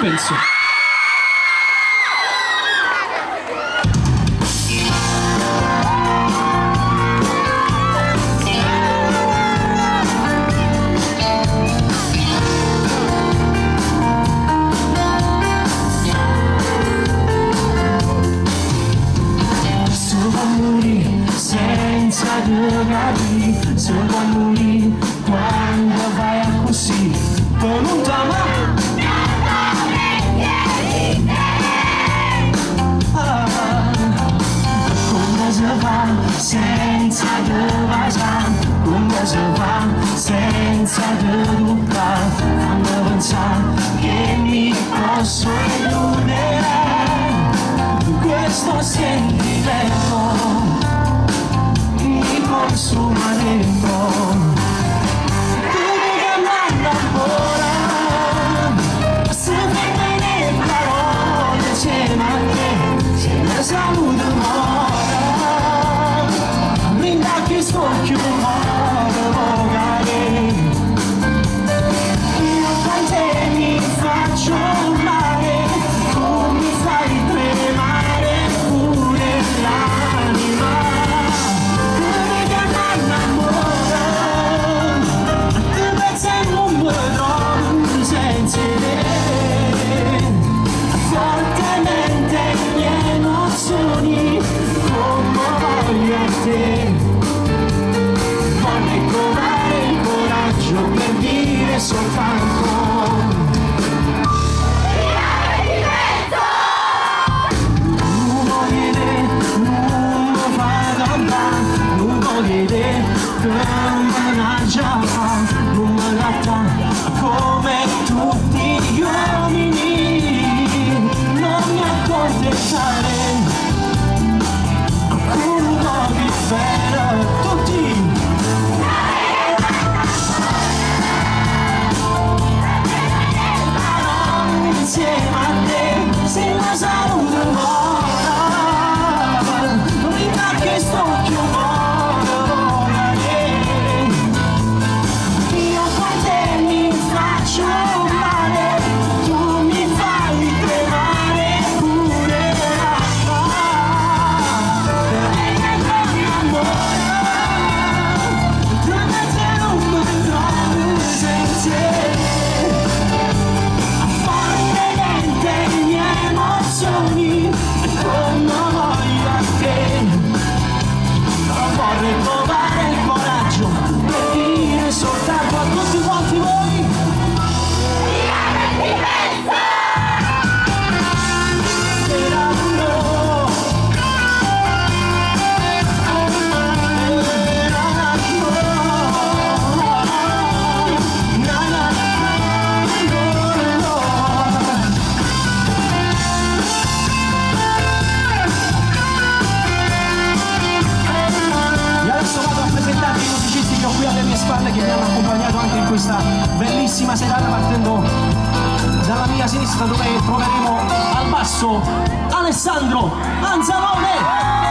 penso. Senza domani, se vuoi morire quando vai a così, con un tamano come si va senza domani, come si va senza domani, quando pensare che mi posso illudere questo sentimento consuma dentro. Tu che mi innamora, se vedi le parole insieme a te, se ne saluto mora, brinda che sto più male vocale. Io con te mi faccio male, tu mi fai tremare pure l'anima. Vorrei trovare il coraggio per dire soltanto non lo vado andare, non voglio come la già fa, non me la dà come tutti gli uomini, non mi accontentare. Per tutti insieme a te, se la saluto mora, prima che sto più mora, io con te mi faccio male, tu mi fai tremare pure l'acqua. Vorrei trovare il coraggio per dire soltanto a tutti quanti voi che mi hanno accompagnato anche in questa bellissima serata, partendo dalla mia sinistra dove troveremo al basso Alessandro Anzalone.